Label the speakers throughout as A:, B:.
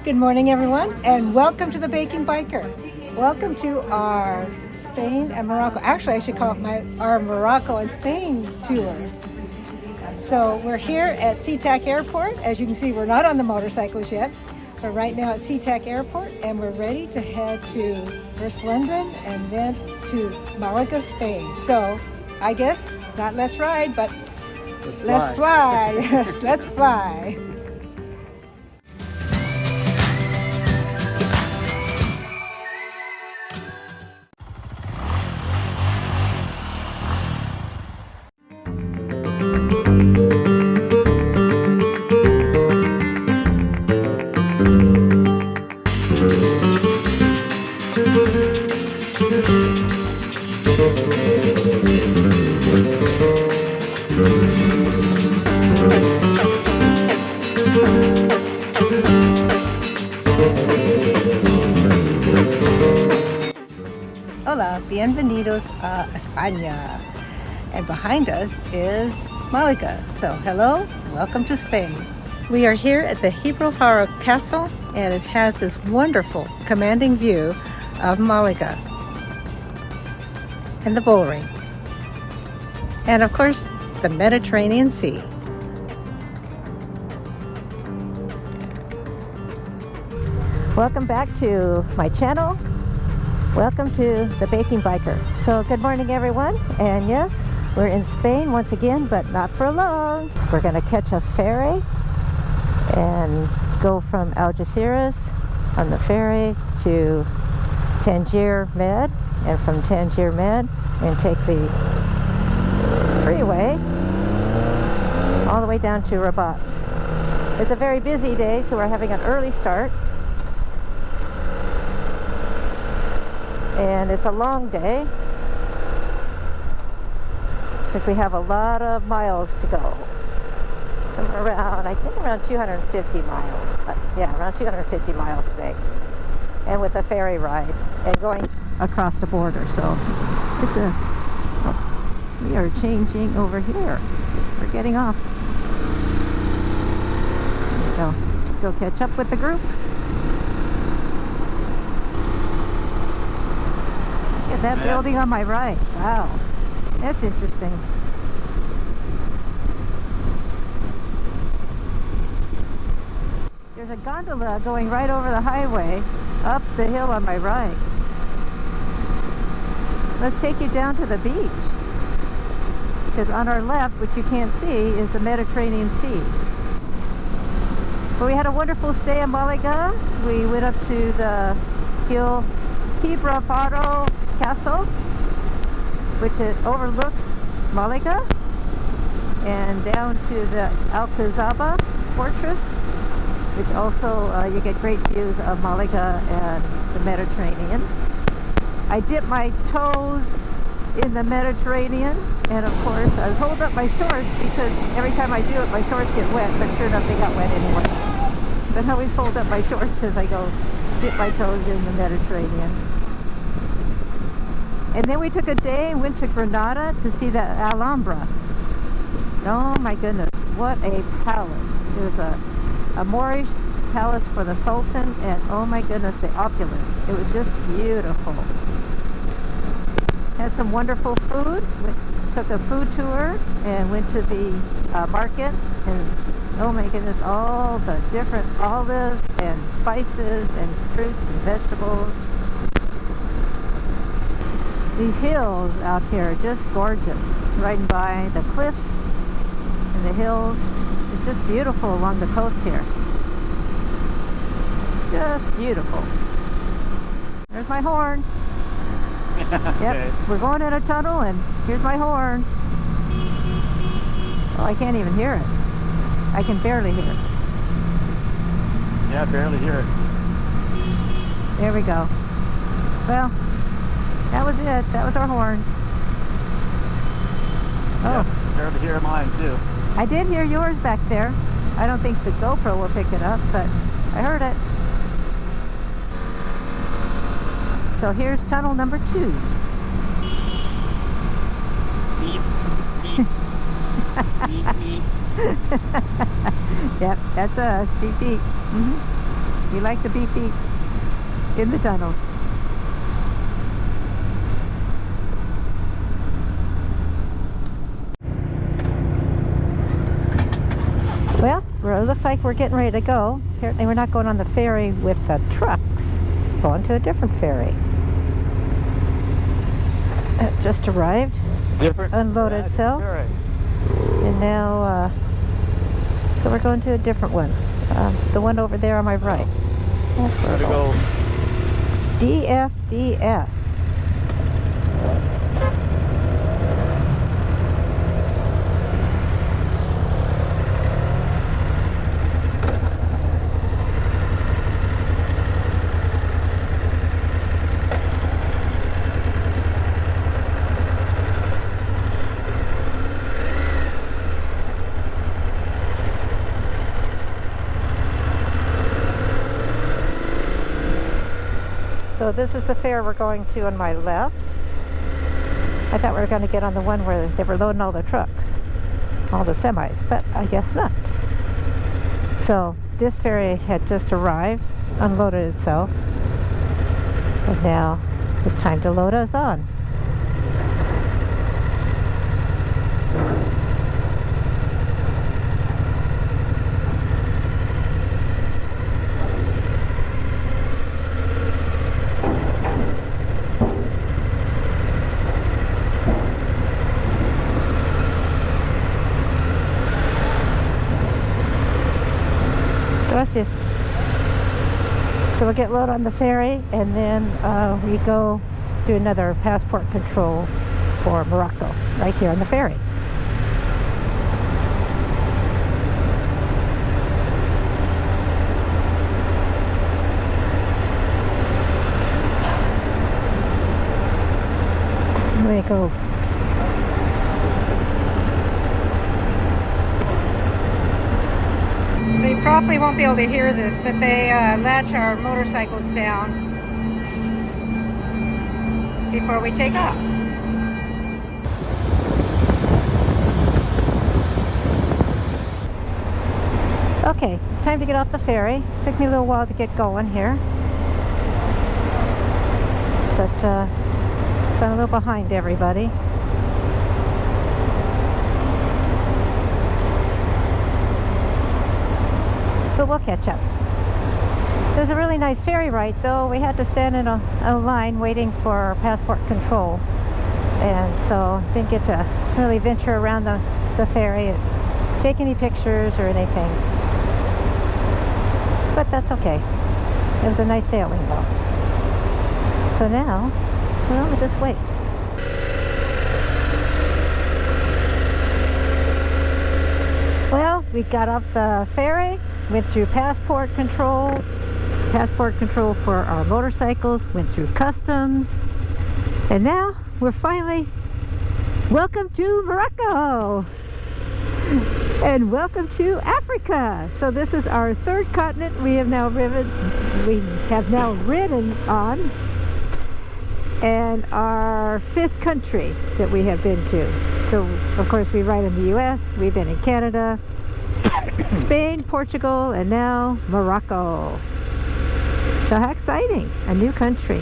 A: Good morning, everyone, and welcome to the Baking Biker. Welcome to our Spain and Morocco. Actually, I should call it our Morocco and Spain tour. So we're here at SeaTac Airport. As you can see, we're not on the motorcycles yet. But right now at SeaTac Airport, and we're ready to head to first London and then to Malaga, Spain. So I guess not let's ride, but let's fly. Yes, let's fly. Hola, bienvenidos a España. And behind us is Malaga. So hello, welcome to Spain. We are here at the Gibraltar Castle, and it has this wonderful commanding view of Malaga and the bull ring. And of course, the Mediterranean Sea. Welcome back to my channel. Welcome to the Baking Biker. So good morning, everyone. And yes, we're in Spain once again, but not for long. We're gonna catch a ferry and go from Algeciras on the ferry to Tangier Med, and from Tangier Med and take the freeway all the way down to Rabat. It's a very busy day, so we're having an early start. And it's a long day because we have a lot of miles to go. Somewhere around, I think around 250 miles. Yeah, around 250 miles today. And with a ferry ride and going across the border. So we are changing over here. We're getting off. Go catch up with the group. That building on my right. Wow, that's interesting. There's a gondola going right over the highway up the hill on my right. Let's take you down to the beach, because on our left, which you can't see, is the Mediterranean Sea. But we had a wonderful stay in Malaga. We went up to the Gibraltar Castle, which it overlooks Malaga, and down to the Alcazaba Fortress, which also you get great views of Malaga and the Mediterranean. I dipped my toes in the Mediterranean, and of course I was holding up my shorts because every time I do it my shorts get wet, but sure enough they got wet anyway. But I always hold up my shorts as I go dip my toes in the Mediterranean. And then we took a day and went to Granada to see the Alhambra. Oh my goodness, what a palace. It was a Moorish palace for the Sultan, and oh my goodness, the opulence. It was just beautiful. Had some wonderful food. Took a food tour and went to the market, and oh my goodness, all the different olives and spices and fruits and vegetables. These hills out here are just gorgeous. Riding by the cliffs and the hills. It's just beautiful along the coast here. Just beautiful. There's my horn. Yep, okay. We're going in a tunnel and here's my horn. Oh, I can't even hear it. I can barely hear it.
B: Yeah, barely hear it.
A: There we go. Well, that was it. That was our horn.
B: Oh. Yeah, barely hear mine too.
A: I did hear yours back there. I don't think the GoPro will pick it up, but I heard it. So here's tunnel number 2.
B: Beep, beep. Beep, beep.
A: Yep, that's a beep beep. We like the beep beep in the tunnel. Well, it looks like we're getting ready to go. Apparently we're not going on the ferry with the trucks. Going to a different ferry. It just arrived.
B: Different?
A: Unloaded itself. And now, so we're going to a different one. The one over there on my right. That's where
B: Gotta go.
A: DFDS. So this is the fair we're going to on my left. I thought we were going to get on the one where they were loading all the trucks, all the semis, but I guess not. So this ferry had just arrived, unloaded itself, and now it's time to load us on. So we'll get loaded on the ferry, and then we go do another passport control for Morocco, right here on the ferry. There we go. So you probably won't be able to hear this, but they latch our motorcycles down before we take off. Okay, it's time to get off the ferry. Took me a little while to get going here, but so I'm a little behind everybody. But we'll catch up. It was a really nice ferry ride, though. We had to stand in a line waiting for passport control, and so didn't get to really venture around the ferry and take any pictures or anything. But that's okay. It was a nice sailing, though. So now, well, we'll just wait. Well, we got off the ferry. Went through passport control for our motorcycles, went through customs, and now we're finally, welcome to Morocco, and welcome to Africa. So this is our third continent we have now ridden on, and our fifth country that we have been to. So of course we ride in the US, we've been in Canada, Spain, Portugal, and now Morocco. So how exciting, a new country.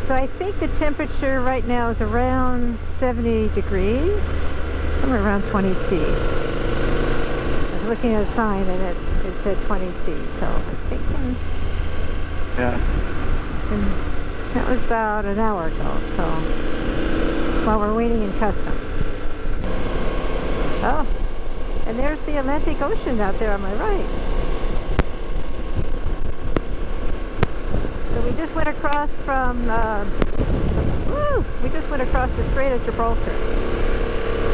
A: So I think the temperature right now is around 70 degrees, somewhere around 20 C. I was looking at a sign and it said 20 C, so I'm thinking.
B: Yeah.
A: And that was about an hour ago, so while we're waiting in customs. Oh, and there's the Atlantic Ocean out there on my right. So we just went across from, we just went across the Strait of Gibraltar.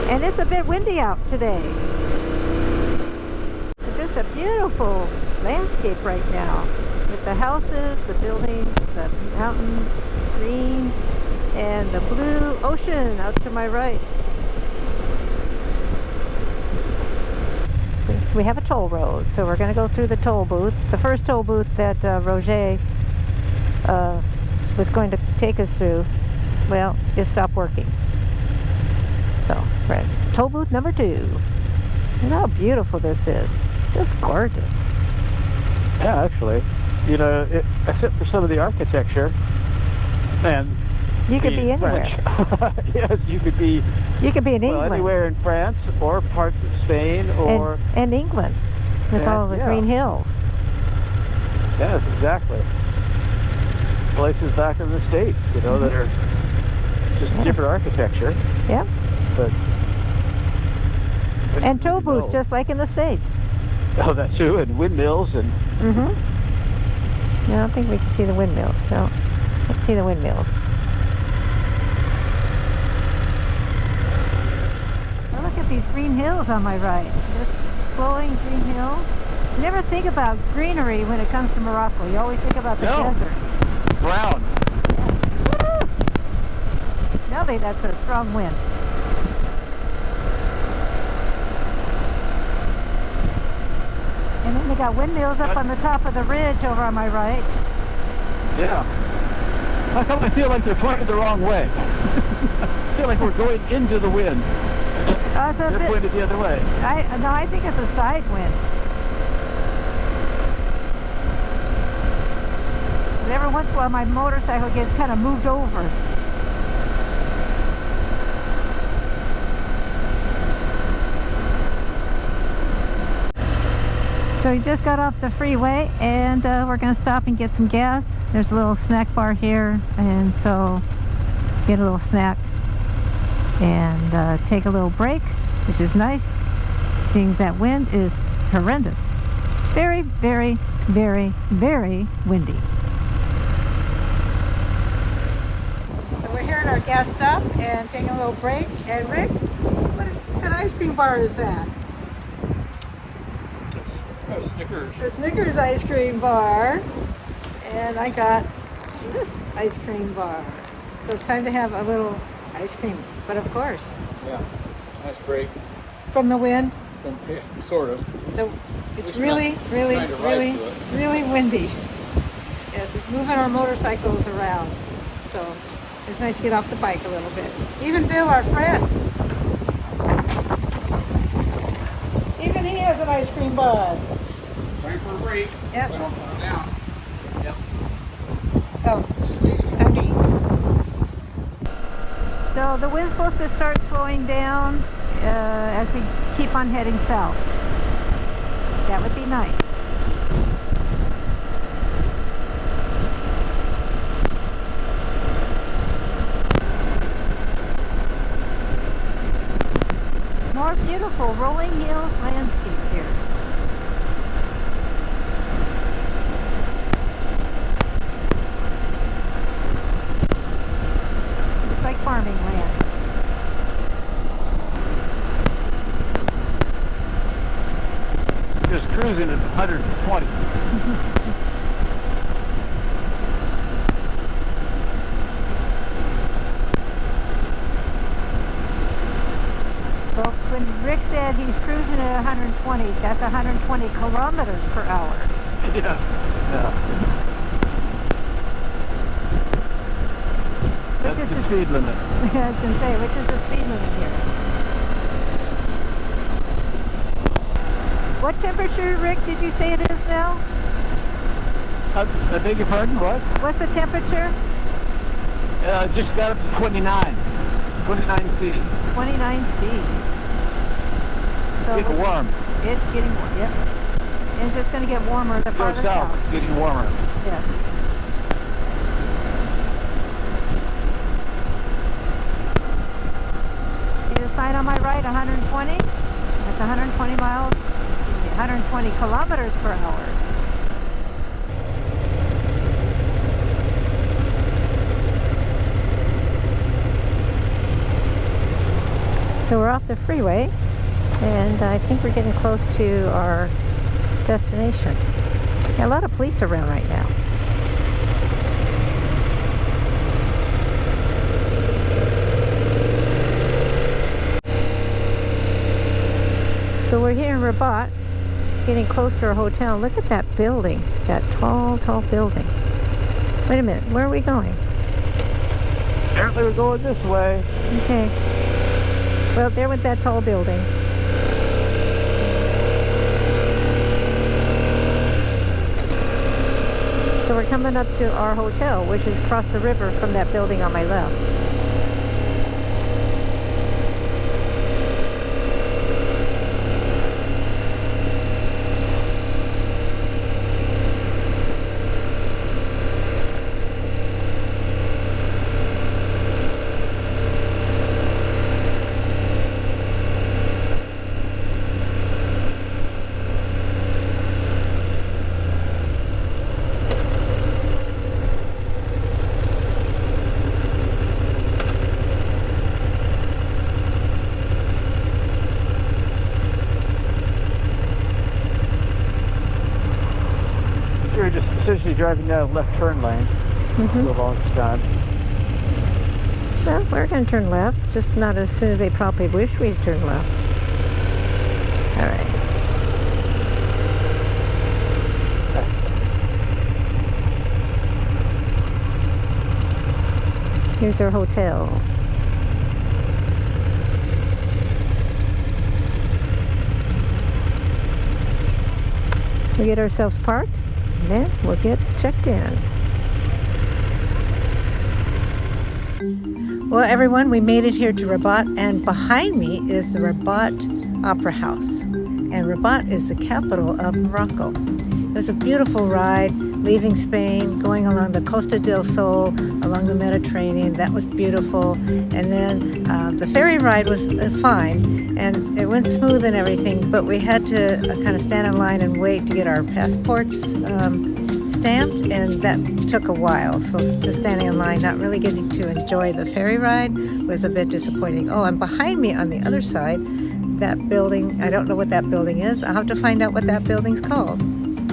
A: And it's a bit windy out today. It's just a beautiful landscape right now. With the houses, the buildings, the mountains, green, and the blue ocean out to my right. We have a toll road, so we're going to go through the toll booth. The first toll booth that Roger was going to take us through well, it stopped working. So we're at toll booth number 2. And how beautiful this is. Just gorgeous.
B: Yeah, actually. You know, except for some of the architecture, and
A: You could be anywhere.
B: yes, you could be.
A: You could be in England.
B: Anywhere in France or parts of Spain or
A: and England with all the green hills.
B: Yes, exactly. Places back in the States, you know, that are just different architecture.
A: Yeah.
B: But
A: and toll booths, just like in the States.
B: Oh, that's true, and windmills and.
A: No, I don't think we can see the windmills. No, can't see the windmills. Well, look at these green hills on my right. Just flowing green hills. You never think about greenery when it comes to Morocco. You always think about the desert.
B: Brown.
A: Woo! Now that's a strong wind. And then they got windmills up on the top of the ridge over on my right.
B: Yeah. How come I feel like they're pointed the wrong way? I feel like we're going into the wind. They're pointed the other way.
A: No, I think it's a side wind. But every once in a while my motorcycle gets kind of moved over. So we just got off the freeway and we're going to stop and get some gas. There's a little snack bar here, and so get a little snack and take a little break, which is nice, seeing that wind is horrendous. It's very, very, very, very windy. So we're here at our gas stop and taking a little break. And Rick, what kind of ice cream bar is that?
C: Snickers.
A: The Snickers ice cream bar, and I got this ice cream bar. So it's time to have a little ice cream, but of course.
C: Yeah, nice break.
A: From the wind?
C: Sort of.
A: It's really, really, really, really windy. Yes, it's moving our motorcycles around. So it's nice to get off the bike a little bit. Even Bill, our friend, even he has an ice cream bar.
C: Time for a break.
A: Yep.
C: Down. Yep.
A: Oh, okay. So the wind's supposed to start slowing down as we keep on heading south. That would be nice. More beautiful rolling hills landscape here. Looks like farming land.
B: Just cruising at 120.
A: Well, when Rick said he's cruising at 120, that's 120 kilometers per hour.
B: Yeah. That's the speed limit.
A: I was going to say, which is the speed limit here? What temperature, Rick, did you say it is now?
B: I beg your pardon, what?
A: What's the temperature?
B: Just got up to 29. 29 C.
A: 29 C. So
B: Getting warm.
A: It's getting warm, yep. And it's just going to get warmer the farther south.
B: It's getting warmer.
A: Yeah. See the sign on my right, 120? That's 120 miles, 120 kilometers per hour. So we're off the freeway, and I think we're getting close to our destination. Got a lot of police around right now. So we're here in Rabat, getting close to our hotel. Look at that building, that tall, tall building. Wait a minute, where are we going?
B: Apparently we're going this way.
A: Okay. Well, there went that tall building. So we're coming up to our hotel, which is across the river from that building on my left.
B: We're just essentially driving down a left turn lane for the longest time.
A: Well, we're going to turn left, just not as soon as they probably wish we'd turn left. All right. Here's our hotel. We get ourselves parked, and then we'll get checked in. Well, everyone, we made it here to Rabat, and behind me is the Rabat Opera House. And Rabat is the capital of Morocco. It was a beautiful ride, leaving Spain, going along the Costa del Sol, along the Mediterranean. That was beautiful. And then the ferry ride was fine, and it went smooth and everything, but we had to kind of stand in line and wait to get our passports stamped, and that took a while. So just standing in line, not really getting to enjoy the ferry ride was a bit disappointing. Oh, and behind me on the other side, that building, I don't know what that building is. I'll have to find out what that building's called.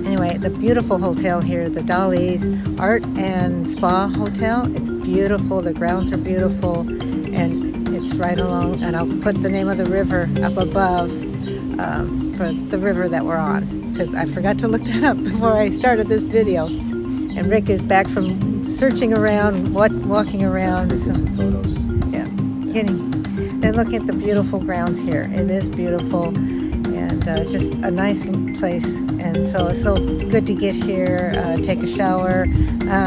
A: Anyway, it's a beautiful hotel here, the Dali's Art and Spa Hotel. It's beautiful, the grounds are beautiful, and it's right along, and I'll put the name of the river up above for the river that we're on, because I forgot to look that up before I started this video. And Rick is back from searching around, walking around.
C: Taking some photos.
A: Yeah, and looking at the beautiful grounds here. It is beautiful, and just a nice place. And so it's so good to get here, take a shower,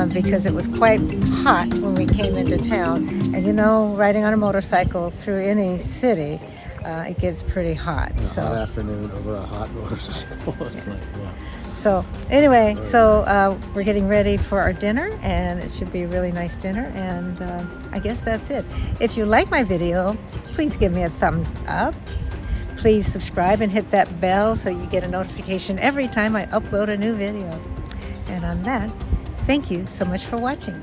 A: because it was quite hot when we came into town. And you know, riding on a motorcycle through any city, it gets pretty hot.
D: A
A: so
D: hot afternoon over a hot motorcycle. It's like, yeah.
A: So anyway, so we're getting ready for our dinner, and it should be a really nice dinner, and I guess that's it. If you like my video, please give me a thumbs up. Please subscribe and hit that bell so you get a notification every time I upload a new video. And on that, thank you so much for watching.